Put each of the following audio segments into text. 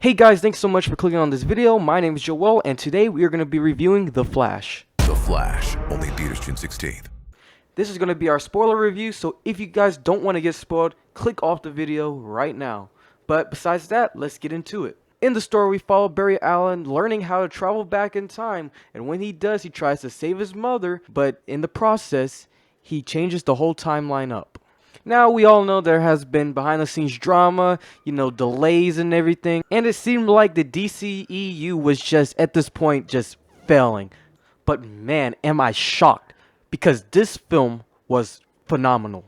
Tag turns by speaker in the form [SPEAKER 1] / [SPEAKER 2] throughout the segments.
[SPEAKER 1] Hey guys, thanks so much for clicking on this video. My name is Joel, and today we are going to be reviewing The Flash.
[SPEAKER 2] The Flash, only theaters June 16th.
[SPEAKER 1] This is going to be our spoiler review, so if you guys don't want to get spoiled, click off the video right now. But besides that, let's get into it. In the story, we follow Barry Allen learning how to travel back in time, and when he does, he tries to save his mother, but in the process, he changes the whole timeline up. Now, we all know there has been behind-the-scenes drama, delays and everything, and it seemed like the DCEU was just, at this point, just failing. But man, am I shocked, because this film was phenomenal.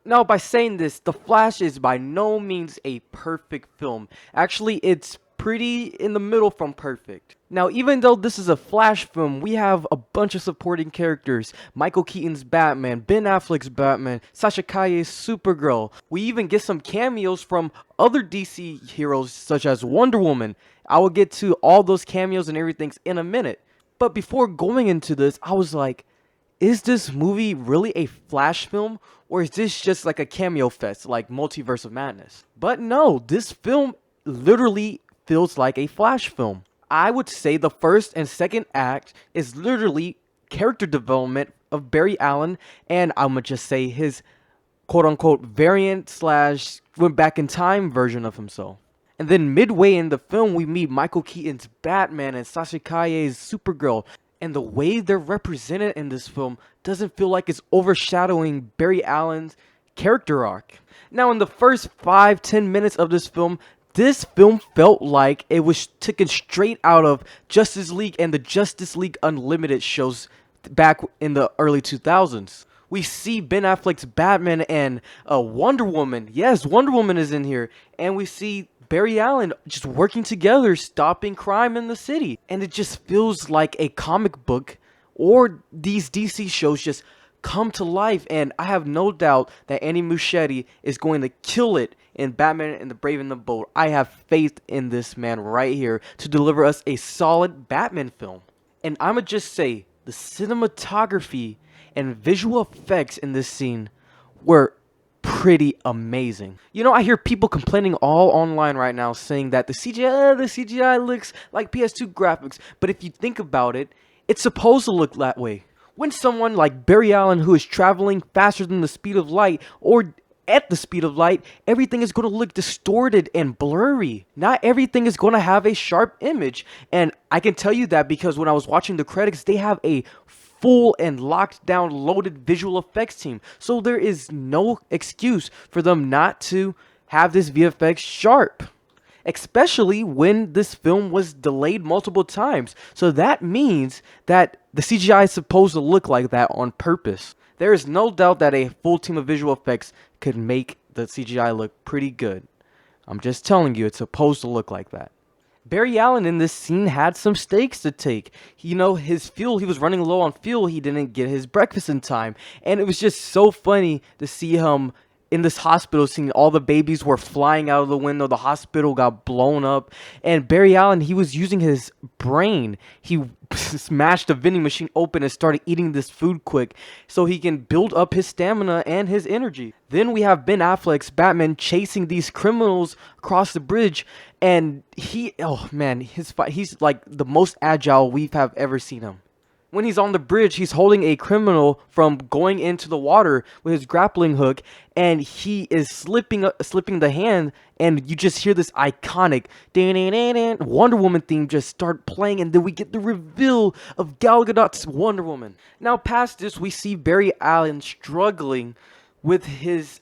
[SPEAKER 1] Now, by saying this, The Flash is by no means a perfect film. Actually, it's pretty in the middle from perfect. Now, even though this is a Flash film, we have a bunch of supporting characters. Michael Keaton's Batman, Ben Affleck's Batman, Sasha Calle's Supergirl. We even get some cameos from other DC heroes such as Wonder Woman. I will get to all those cameos and everything in a minute. But before going into this, I was like, is this movie really a Flash film? Or is this just like a cameo fest like Multiverse of Madness? But no, this film literally feels like a Flash film. I would say the first and second act is literally character development of Barry Allen, and I'm gonna just say his quote-unquote variant slash went back in time version of himself. And then midway in the film, we meet Michael Keaton's Batman and Sasha Calle's Supergirl, and the way they're represented in this film doesn't feel like it's overshadowing Barry Allen's character arc. Now, in the first 5-10 minutes of this film felt like it was taken straight out of Justice League and the Justice League Unlimited shows back in the early 2000s. We see Ben Affleck's Batman and Wonder Woman. Yes, Wonder Woman is in here. And we see Barry Allen just working together, stopping crime in the city. And it just feels like a comic book, or these DC shows just come to life, and I have no doubt that Andy Muschietti is going to kill it in Batman and the Brave and the Bold. I have faith in this man right here to deliver us a solid Batman film. And I'ma just say, the cinematography and visual effects in this scene were pretty amazing. I hear people complaining all online right now saying that the CGI looks like PS2 graphics, but if you think about it, it's supposed to look that way. When someone like Barry Allen, who is traveling faster than the speed of light, or at the speed of light, everything is going to look distorted and blurry. Not everything is going to have a sharp image. And I can tell you that because when I was watching the credits, they have a full and locked down loaded visual effects team. So there is no excuse for them not to have this VFX sharp. Especially when this film was delayed multiple times. So that means that the CGI is supposed to look like that on purpose. There is no doubt that a full team of visual effects could make the CGI look pretty good. I'm just telling you, it's supposed to look like that. Barry Allen in this scene had some stakes to take. His fuel, he was running low on fuel. He didn't get his breakfast in time. And it was just so funny to see him in this hospital, seeing all the babies were flying out of the window. The hospital got blown up. And Barry Allen, he was using his brain. He smashed the vending machine open and started eating this food quick so he can build up his stamina and his energy. Then we have Ben Affleck's Batman chasing these criminals across the bridge. And he's like the most agile we have ever seen him. When he's on the bridge, he's holding a criminal from going into the water with his grappling hook, and he is slipping the hand, and you just hear this iconic Wonder Woman theme just start playing, and then we get the reveal of Gal Gadot's Wonder Woman. Now, past this, we see Barry Allen struggling with his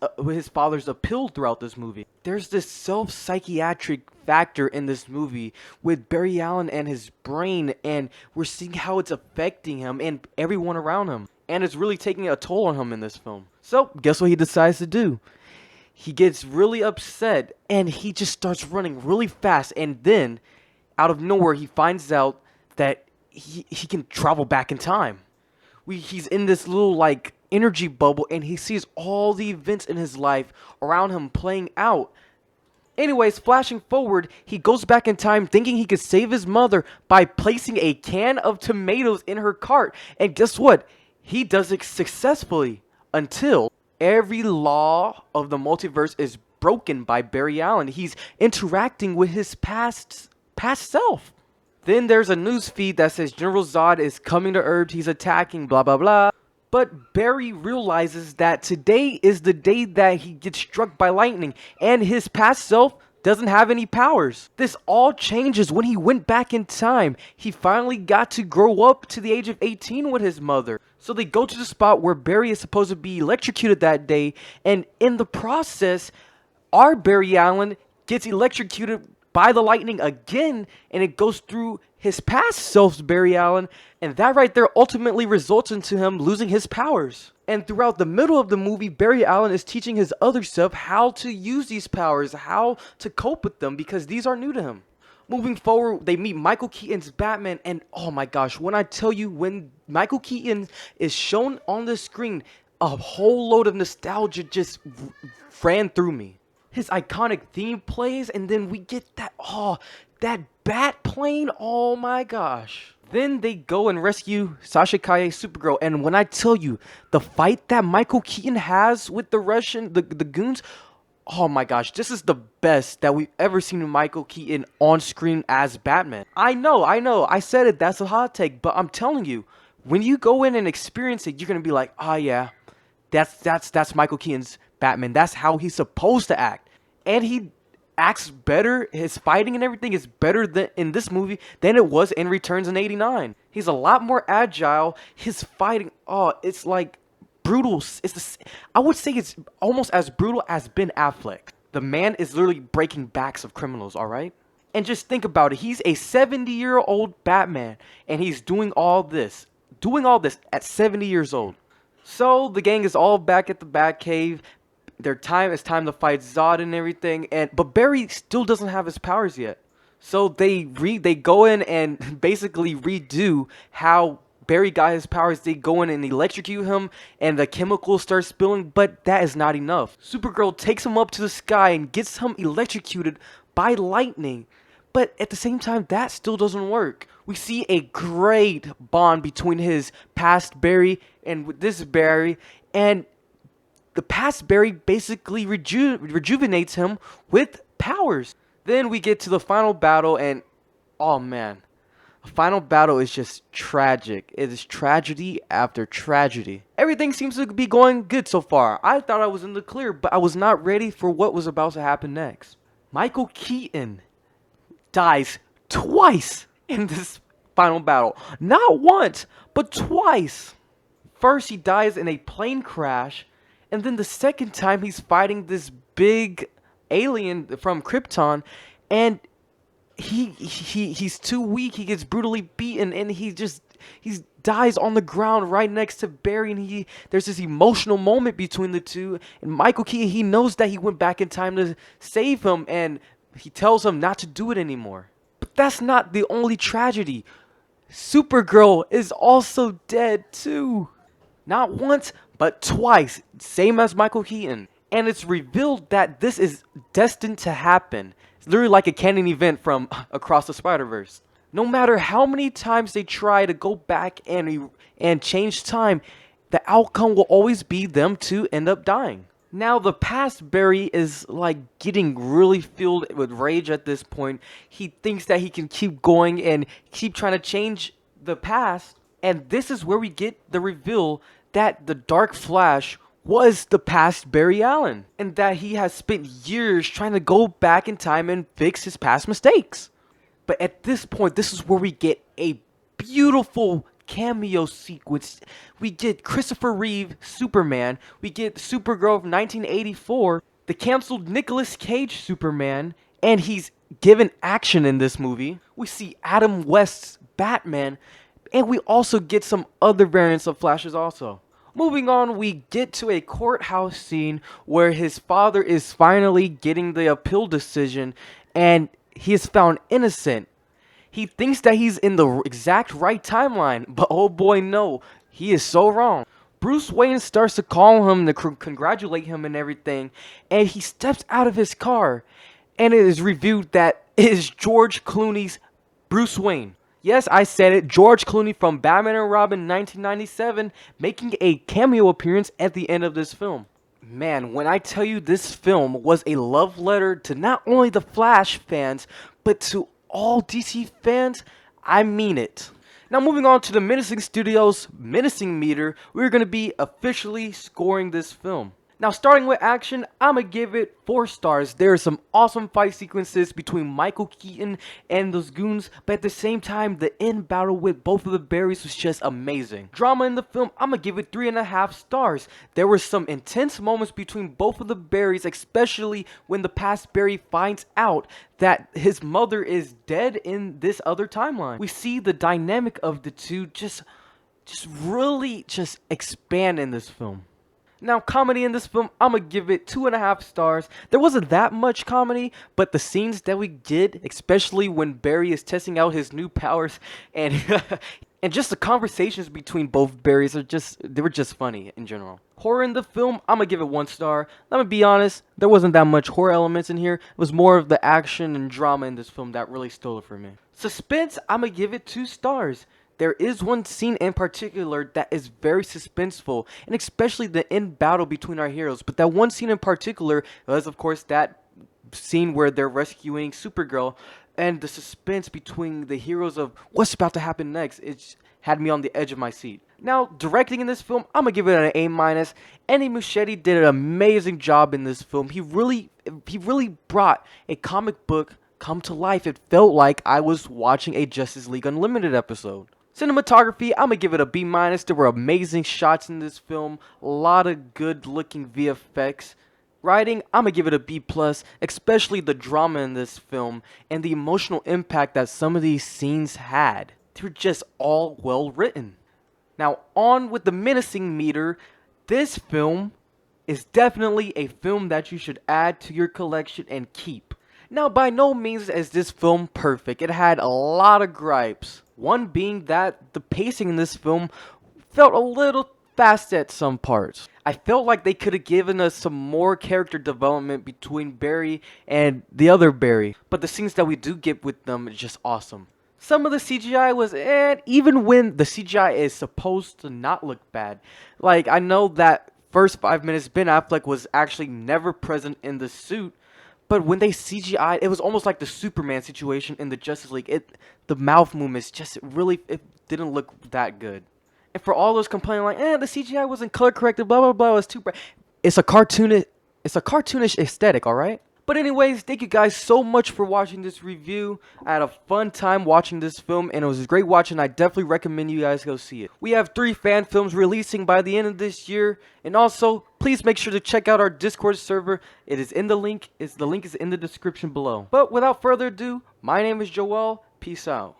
[SPEAKER 1] father's appeal throughout this movie. There's this self-psychiatric factor in this movie with Barry Allen and his brain, and we're seeing how it's affecting him and everyone around him. And it's really taking a toll on him in this film. So, guess what he decides to do? He gets really upset, and he just starts running really fast, and then, out of nowhere, he finds out that he can travel back in time. He's in this little, energy bubble, and he sees all the events in his life around him playing out. Anyways, flashing forward, he goes back in time thinking he could save his mother by placing a can of tomatoes in her cart. And guess what? He does it successfully until every law of the multiverse is broken by Barry Allen. He's interacting with his past self. Then there's a news feed that says General Zod is coming to Earth. He's attacking, blah, blah, blah. But Barry realizes that today is the day that he gets struck by lightning, and his past self doesn't have any powers. This all changes when he went back in time. He finally got to grow up to the age of 18 with his mother. So they go to the spot where Barry is supposed to be electrocuted that day, and in the process, our Barry Allen gets electrocuted by the lightning again, and it goes through his past self's Barry Allen, and that right there ultimately results into him losing his powers. And throughout the middle of the movie, Barry Allen is teaching his other self how to use these powers, how to cope with them, because these are new to him. Moving forward, they meet Michael Keaton's Batman, and oh my gosh, when I tell you, when Michael Keaton is shown on the screen, a whole load of nostalgia just ran through me. His iconic theme plays, and then we get that bat plane, oh my gosh. Then they go and rescue Sasha Calle's Supergirl, and when I tell you, the fight that Michael Keaton has with the goons, oh my gosh, this is the best that we've ever seen Michael Keaton on screen as Batman. I know, I said it, that's a hot take, but I'm telling you, when you go in and experience it, you're gonna be like, oh yeah, that's Michael Keaton's Batman. That's how he's supposed to act. And he acts better. His fighting and everything is better in this movie than it was in Returns in '89. He's a lot more agile. His fighting, it's like brutal. I would say it's almost as brutal as Ben Affleck. The man is literally breaking backs of criminals, alright? And just think about it. He's a 70-year-old Batman, and he's doing all this at 70 years old. So the gang is all back at the Batcave. It's time to fight Zod and everything, but Barry still doesn't have his powers yet. So they go in and basically redo how Barry got his powers. They go in and electrocute him, and the chemicals start spilling, but that is not enough. Supergirl takes him up to the sky and gets him electrocuted by lightning. But at the same time, that still doesn't work. We see a great bond between his past Barry and this Barry, and the past Barry basically rejuvenates him with powers. Then we get to the final battle, and oh man, the final battle is just tragic. It is tragedy after tragedy. Everything seems to be going good so far. I thought I was in the clear, but I was not ready for what was about to happen next. Michael Keaton dies twice in this final battle. Not once, but twice. First, he dies in a plane crash, and then the second time he's fighting this big alien from Krypton, and he's too weak. He gets brutally beaten, and he dies on the ground right next to Barry, and there's this emotional moment between the two. And Michael Keaton, he knows that he went back in time to save him, and he tells him not to do it anymore. But that's not the only tragedy. Supergirl is also dead too. Not once, but twice, same as Michael Keaton. And it's revealed that this is destined to happen. It's literally like a canon event from Across the Spider-Verse. No matter how many times they try to go back and change time, the outcome will always be them to end up dying. Now, the past Barry is like getting really filled with rage at this point. He thinks that he can keep going and keep trying to change the past. And this is where we get the reveal that the Dark Flash was the past Barry Allen, and that he has spent years trying to go back in time and fix his past mistakes. But at this point, this is where we get a beautiful cameo sequence. We get Christopher Reeve, Superman. We get Supergirl from 1984, the canceled Nicolas Cage Superman, and he's given action in this movie. We see Adam West's Batman, and we also get some other variants of Flashes also. Moving on, we get to a courthouse scene where his father is finally getting the appeal decision, and he is found innocent. He thinks that he's in the exact right timeline, but oh boy, no, he is so wrong. Bruce Wayne starts to call him to congratulate him and everything, and he steps out of his car, and it is revealed that it is George Clooney's Bruce Wayne. Yes, I said it, George Clooney from Batman and Robin 1997, making a cameo appearance at the end of this film. Man, when I tell you this film was a love letter to not only the Flash fans, but to all DC fans, I mean it. Now moving on to the Menacing Studios Menacing Meter, we're going to be officially scoring this film. Now starting with action, I'ma give it 4 stars. There are some awesome fight sequences between Michael Keaton and those goons, but at the same time, the end battle with both of the Barrys was just amazing. Drama in the film, I'ma give it 3.5 stars. There were some intense moments between both of the Barrys, especially when the past Barry finds out that his mother is dead in this other timeline. We see the dynamic of the two just really expand in this film. Now, comedy in this film, I'm gonna give it 2.5 stars. There wasn't that much comedy, but the scenes that we did, especially when Barry is testing out his new powers, and and just the conversations between both Barrys they were just funny in general. Horror in the film, I'm gonna give it 1 star. Let me be honest, there wasn't that much horror elements in here. It was more of the action and drama in this film that really stole it for me. Suspense, I'm gonna give it 2 stars. There is one scene in particular that is very suspenseful, and especially the end battle between our heroes. But that one scene in particular was, of course, that scene where they're rescuing Supergirl, and the suspense between the heroes of what's about to happen next. It had me on the edge of my seat. Now, directing in this film, I'm gonna give it an A-. Andy Muschietti did an amazing job in this film. He really brought a comic book come to life. It felt like I was watching a Justice League Unlimited episode. Cinematography, I'm gonna give it a B-. There were amazing shots in this film, a lot of good looking VFX. Writing, I'm gonna give it a B+, especially the drama in this film and the emotional impact that some of these scenes had. They were just all well written. Now on with the menacing meter. This film is definitely a film that you should add to your collection and keep. Now, by no means is this film perfect. It had a lot of gripes. One being that the pacing in this film felt a little fast at some parts. I felt like they could have given us some more character development between Barry and the other Barry. But the scenes that we do get with them is just awesome. Some of the CGI was even when the CGI is supposed to not look bad. Like, I know that first 5 minutes Ben Affleck was actually never present in the suit. But when they CGI'd, it was almost like the Superman situation in the Justice League. The mouth movements it didn't look that good. And for all those complaining like, the CGI wasn't color corrected, blah blah blah, it was too bright. It's a cartoonish aesthetic, all right? But anyways, thank you guys so much for watching this review. I had a fun time watching this film, and it was great watching. I definitely recommend you guys go see it. We have 3 fan films releasing by the end of this year, and also, please make sure to check out our Discord server. It is in the link. The link is in the description below. But without further ado, my name is Joel. Peace out.